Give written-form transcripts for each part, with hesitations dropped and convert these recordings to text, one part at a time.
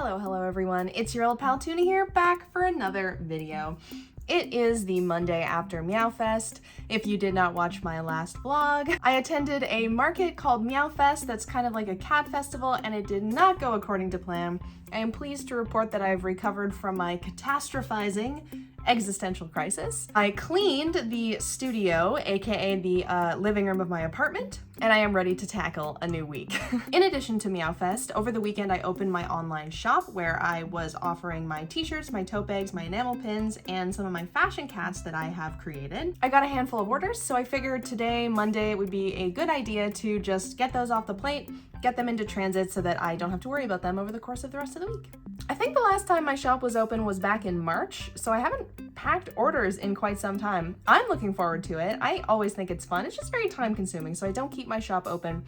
Hello everyone, it's your old pal Tuna here, back for another video. It is the Monday after Meowfest. If you did not watch my last vlog, I attended a market called Meowfest that's kind of like a cat festival, and it did not go according to plan. I am pleased to report that I've recovered from my catastrophizing existential crisis. I cleaned the studio, aka the living room of my apartment, and I am ready to tackle a new week. In addition to Meowfest, over the weekend I opened my online shop where I was offering my t-shirts, my tote bags, my enamel pins, and some of my fashion cats that I have created. I got a handful of orders, so I figured today, Monday, it would be a good idea to just get those off the plate, get them into transit so that I don't have to worry about them over the course of the rest of the week. I think the last time my shop was open was back in March, so I haven't packed orders in quite some time. I'm looking forward to it. I always think it's fun. It's just very time consuming, so I don't keep my shop open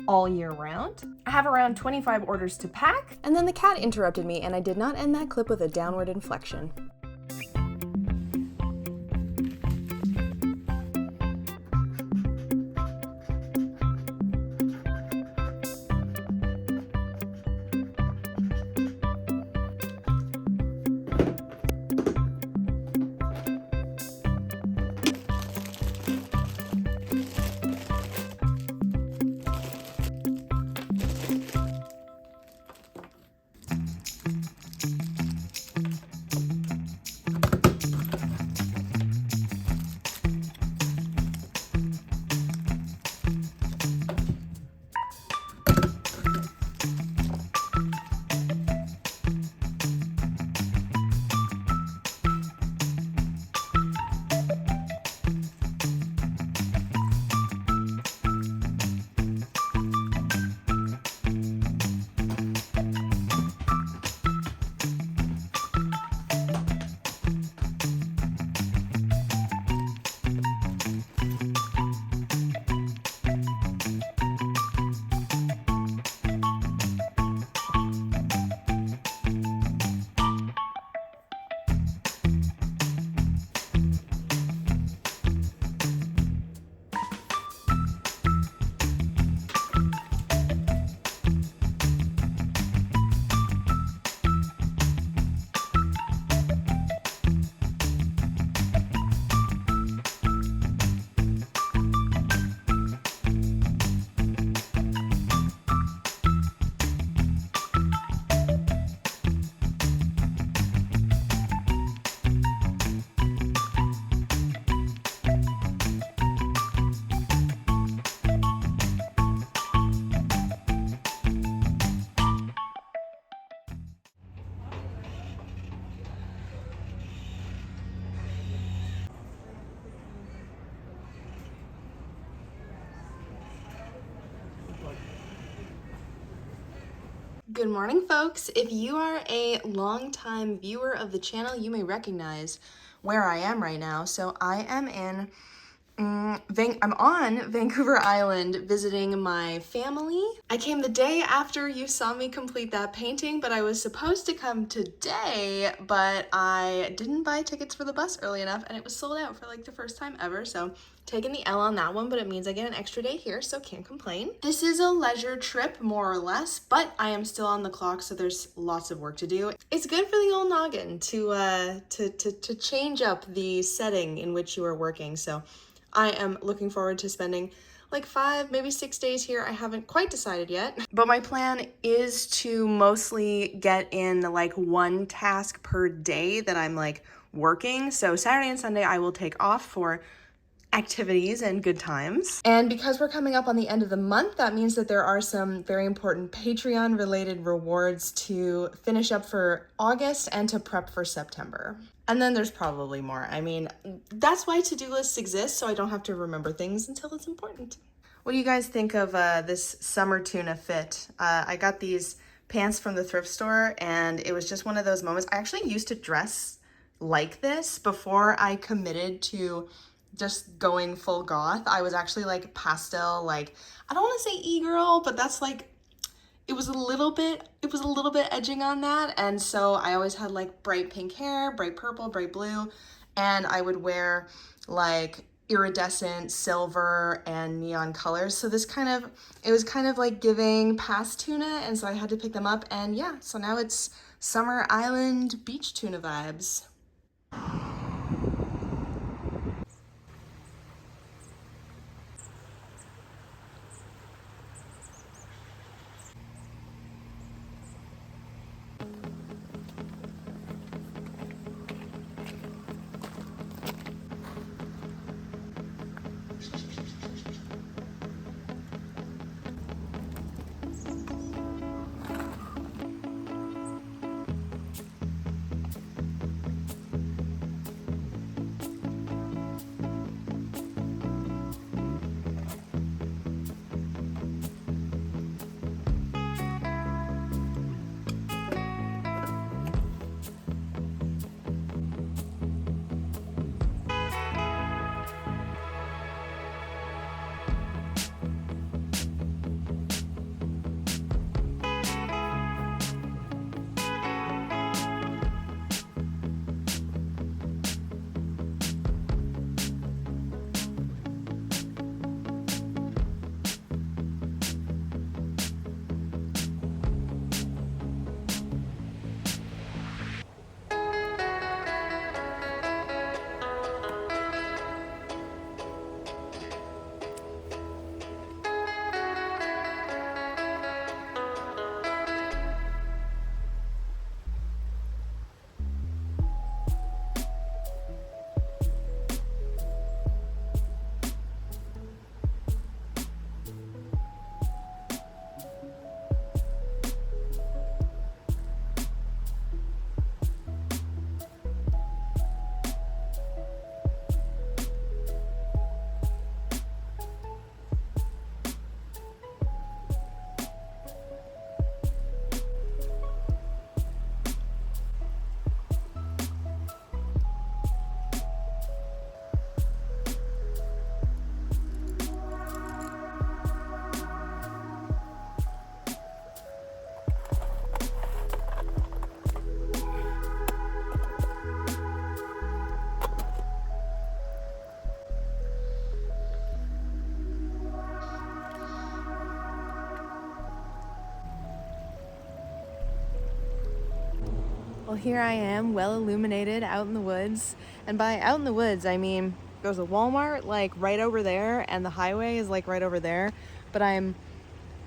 all year round. I have around 25 orders to pack. And then the cat interrupted me and I did not end that clip with a downward inflection. Good morning, folks. If you are a longtime viewer of the channel, you may recognize where I am right now. So I am I'm on Vancouver Island visiting my family. I came the day after you saw me complete that painting, but I was supposed to come today, but I didn't buy tickets for the bus early enough and it was sold out for like the first time ever. So taking the L on that one, but it means I get an extra day here, so can't complain. This is a leisure trip, more or less, but I am still on the clock, so there's lots of work to do. It's good for the old noggin to change up the setting in which you are working, so I am looking forward to spending like 5, maybe 6 days here. I haven't quite decided yet, but my plan is to mostly get in like one task per day that I'm like working. So Saturday and Sunday I will take off for activities and good times. And because we're coming up on the end of the month, that means that there are some very important Patreon related rewards to finish up for August and to prep for September. And then there's probably more. I mean, that's why to-do lists exist, so I don't have to remember things until it's important. What do you guys think of this summer tuna fit? I got these pants from the thrift store and it was just one of those moments. I actually used to dress like this before I committed to just going full goth. I was actually like pastel, like, I don't want to say e-girl, but that's like, it was a little bit edging on that. And so I always had like bright pink hair, bright purple, bright blue, and I would wear like iridescent silver and neon colors. So it was kind of like giving past tuna, and so I had to pick them up, and yeah, so now it's summer island beach tuna vibes. Well, here I am, well illuminated, out in the woods. And by out in the woods, I mean there's a Walmart like right over there, and the highway is like right over there. But I'm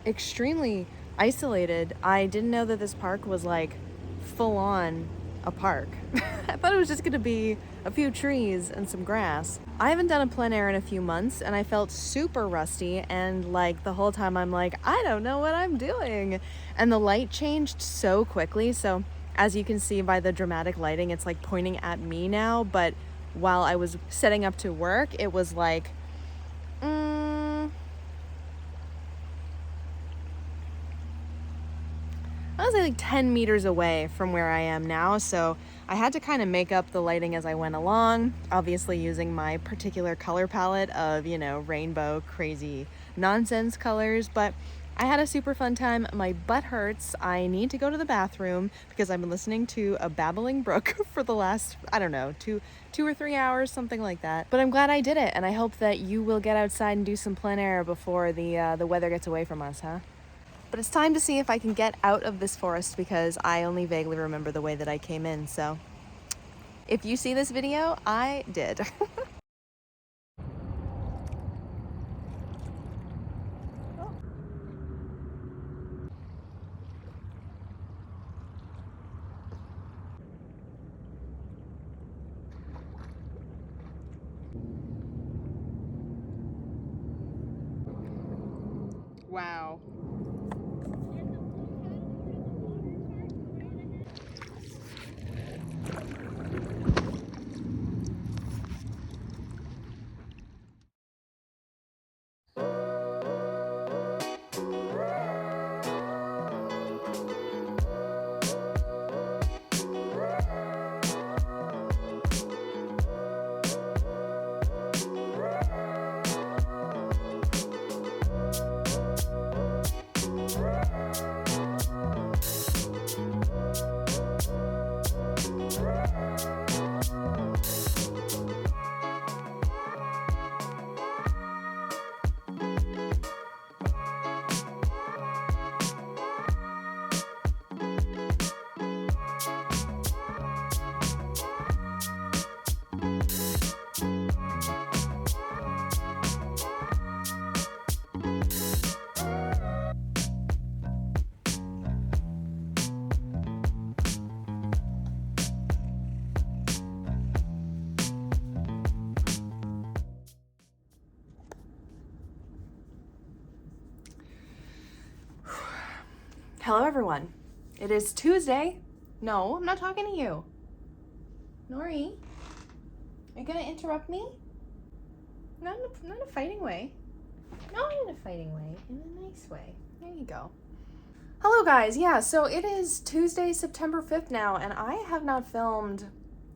extremely isolated. I didn't know that this park was like full on a park. I thought it was just gonna be a few trees and some grass. I haven't done a plein air in a few months, and I felt super rusty, and like the whole time I'm like, I don't know what I'm doing. And the light changed so quickly, so as you can see by the dramatic lighting, it's like pointing at me now, but while I was setting up to work, it was like, I was like 10 meters away from where I am now, so I had to kind of make up the lighting as I went along, obviously using my particular color palette of, you know, rainbow crazy nonsense colors, but I had a super fun time. My butt hurts. I need to go to the bathroom because I've been listening to a babbling brook for the last, I don't know, two or 3 hours, something like that. But I'm glad I did it, and I hope that you will get outside and do some plein air before the weather gets away from us, huh? But it's time to see if I can get out of this forest because I only vaguely remember the way that I came in. So if you see this video, I did. Wow. Hello everyone. It is Tuesday. No, I'm not talking to you. Nori, are you gonna interrupt me? Not in a fighting way. Not in a fighting way, in a nice way. There you go. Hello guys, yeah, so it is Tuesday, September 5th now, and I have not filmed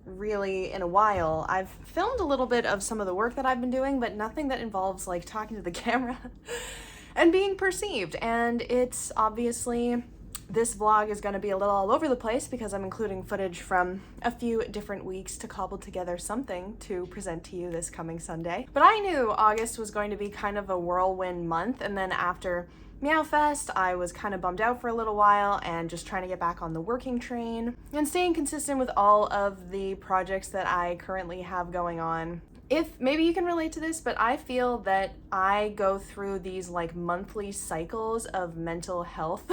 really in a while. I've filmed a little bit of some of the work that I've been doing, but nothing that involves like talking to the camera and being perceived. And it's obviously, this vlog is going to be a little all over the place because I'm including footage from a few different weeks to cobble together something to present to you this coming Sunday. But I knew August was going to be kind of a whirlwind month, and then after Meowfest, I was kind of bummed out for a little while and just trying to get back on the working train and staying consistent with all of the projects that I currently have going on. If maybe you can relate to this, but I feel that I go through these like monthly cycles of mental health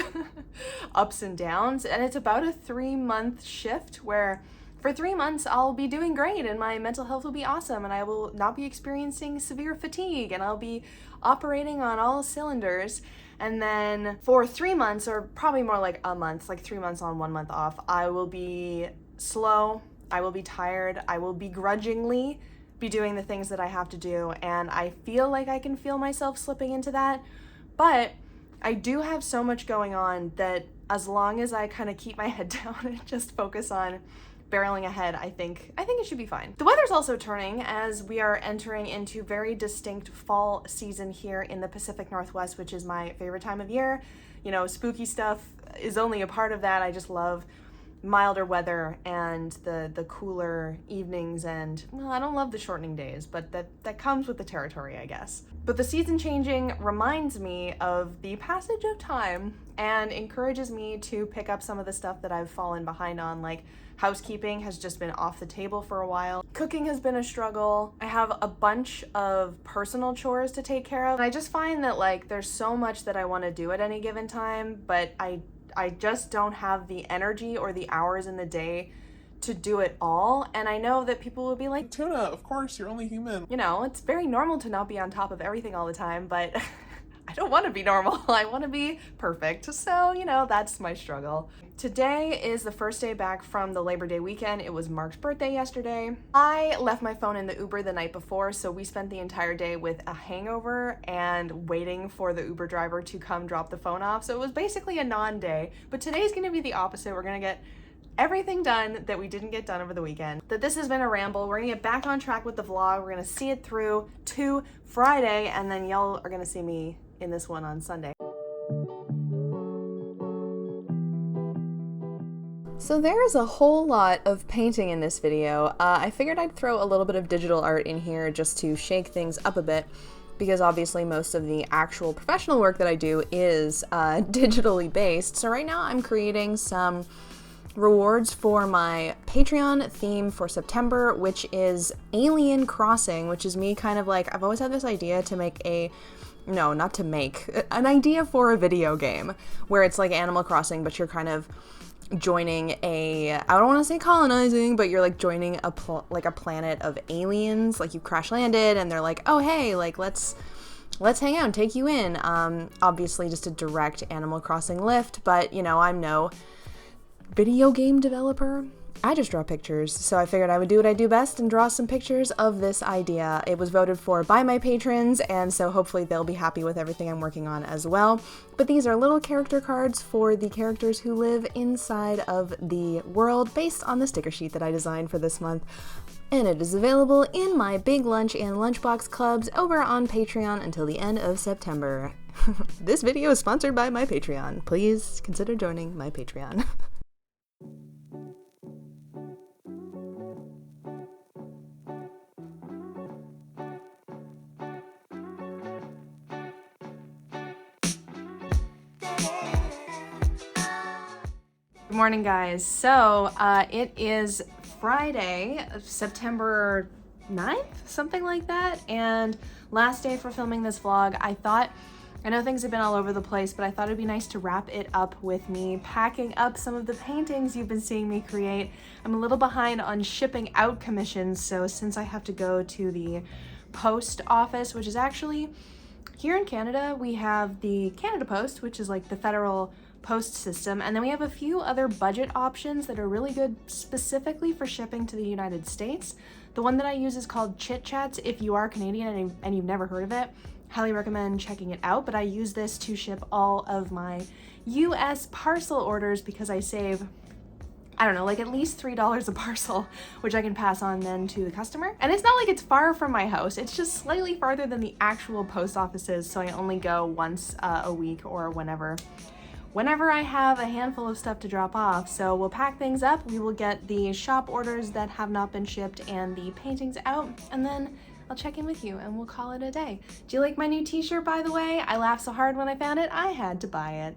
ups and downs, and it's about a 3-month shift where for 3 months I'll be doing great and my mental health will be awesome and I will not be experiencing severe fatigue and I'll be operating on all cylinders. And then for 3 months, or probably more like a month, like 3 months on, 1 month off, I will be slow, I will be tired, I will begrudgingly be doing the things that I have to do, and I feel like I can feel myself slipping into that, but I do have so much going on that as long as I kind of keep my head down and just focus on barreling ahead, I think it should be fine. The weather's also turning as we are entering into very distinct fall season here in the Pacific Northwest, which is my favorite time of year. You know, spooky stuff is only a part of that. I just love milder weather and the cooler evenings, and well, I don't love the shortening days, but that comes with the territory, I guess. But the season changing reminds me of the passage of time and encourages me to pick up some of the stuff that I've fallen behind on. Like housekeeping has just been off the table for a while. Cooking has been a struggle. I have a bunch of personal chores to take care of. And I just find that like there's so much that I want to do at any given time, but I just don't have the energy or the hours in the day to do it all. And I know that people will be like, Tuna, of course, you're only human. You know, it's very normal to not be on top of everything all the time, but I don't want to be normal. I want to be perfect. So, you know, that's my struggle. Today is the first day back from the Labor Day weekend. It was Mark's birthday yesterday. I left my phone in the Uber the night before, so we spent the entire day with a hangover and waiting for the Uber driver to come drop the phone off. So it was basically a non-day, but today's gonna be the opposite. We're gonna get everything done that we didn't get done over the weekend. That this has been a ramble. We're gonna get back on track with the vlog. We're gonna see it through to Friday, and then y'all are gonna see me in this one on Sunday. So there's a whole lot of painting in this video. I figured I'd throw a little bit of digital art in here just to shake things up a bit, because obviously most of the actual professional work that I do is digitally based. So right now I'm creating some rewards for my Patreon theme for September, which is Alien Crossing, which is me kind of like, I've always had this idea to make an idea for a video game where it's like Animal Crossing, but you're kind of joining I don't want to say colonizing, but you're like joining a planet of aliens. Like you crash landed and they're like, oh hey, like let's hang out and take you in. Obviously just a direct Animal Crossing lift, but you know, I'm no video game developer. I just draw pictures, so I figured I would do what I do best and draw some pictures of this idea. It was voted for by my patrons, and so hopefully they'll be happy with everything I'm working on as well. But these are little character cards for the characters who live inside of the world based on the sticker sheet that I designed for this month. And it is available in my Big Lunch and Lunchbox clubs over on Patreon until the end of September. This video is sponsored by my Patreon. Please consider joining my Patreon. Good morning, guys. So it is Friday, September 9th, something like that, and last day for filming this vlog. I know things have been all over the place, but I thought it'd be nice to wrap it up with me packing up some of the paintings you've been seeing me create. I'm a little behind on shipping out commissions, so since I have to go to the post office, which is actually Here in Canada, we have the Canada Post, which is like the federal post system, and then we have a few other budget options that are really good specifically for shipping to the United States. The one that I use is called Chit Chats. If you are Canadian and you've never heard of it, highly recommend checking it out, but I use this to ship all of my US parcel orders because I save, I don't know, like at least $3 a parcel, which I can pass on then to the customer. And it's not like it's far from my house, it's just slightly farther than the actual post offices, so I only go once a week or whenever I have a handful of stuff to drop off. So we'll pack things up, we will get the shop orders that have not been shipped and the paintings out, and then I'll check in with you and we'll call it a day. Do you like my new t-shirt, by the way? I laughed so hard when I found it, I had to buy it.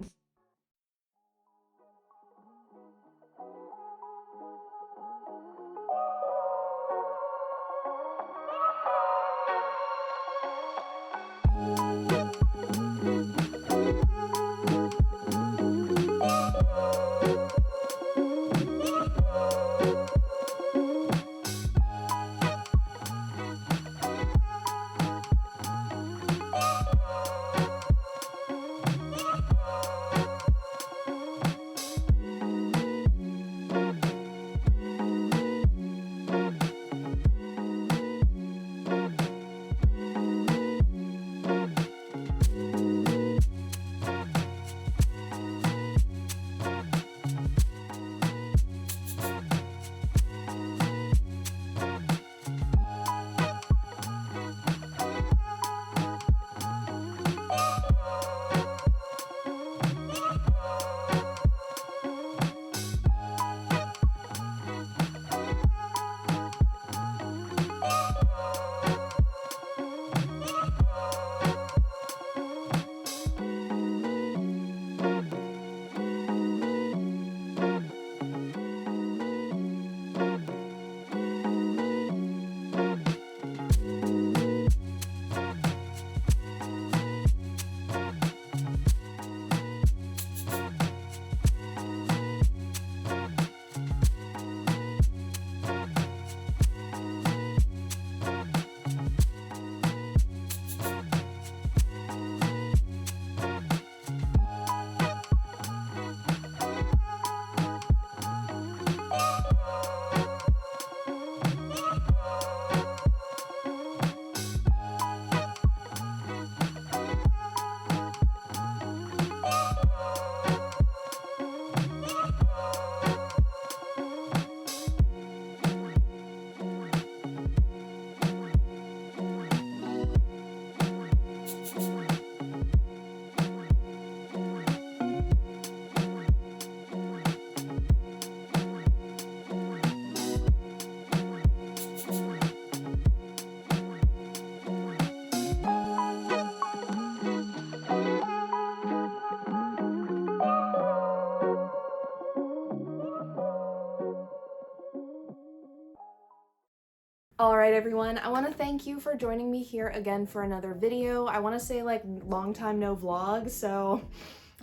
All right, everyone, I want to thank you for joining me here again for another video. I want to say like long time no vlog, so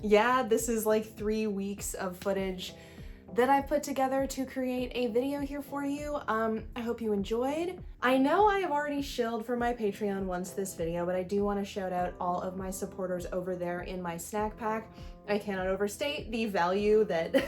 yeah, this is like 3 weeks of footage that I put together to create a video here for you. I hope you enjoyed. I know I have already shilled for my Patreon once this video, but I do want to shout out all of my supporters over there in my snack pack. I cannot overstate the value that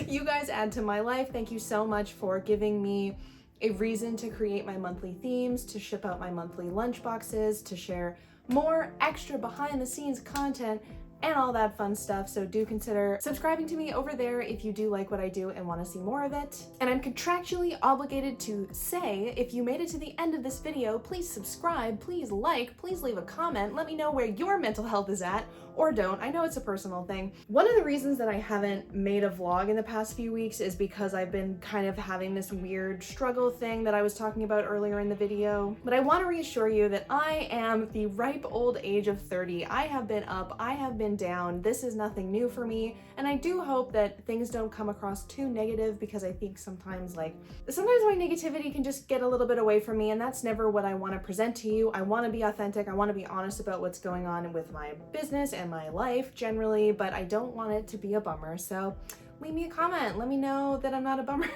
you guys add to my life. Thank you so much for giving me a reason to create my monthly themes, to ship out my monthly lunch boxes, to share more extra behind the scenes content, and all that fun stuff. So do consider subscribing to me over there if you do like what I do and want to see more of it. And I'm contractually obligated to say, if you made it to the end of this video, please subscribe, please like, please leave a comment, let me know where your mental health is at, or don't. I know it's a personal thing. One of the reasons that I haven't made a vlog in the past few weeks is because I've been kind of having this weird struggle thing that I was talking about earlier in the video. But I want to reassure you that I am the ripe old age of 30. I have been up, I have been down. This is nothing new for me. And I do hope that things don't come across too negative, because I think sometimes my negativity can just get a little bit away from me, and that's never what I want to present to you. I want to be authentic. I want to be honest about what's going on with my business and my life generally, but I don't want it to be a bummer. So leave me a comment. Let me know that I'm not a bummer.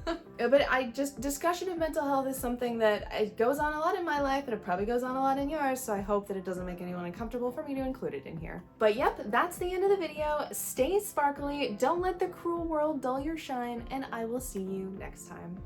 But discussion of mental health is something that it goes on a lot in my life, and it probably goes on a lot in yours, so I hope that it doesn't make anyone uncomfortable for me to include it in here. But yep, that's the end of the video. Stay sparkly, don't let the cruel world dull your shine, and I will see you next time.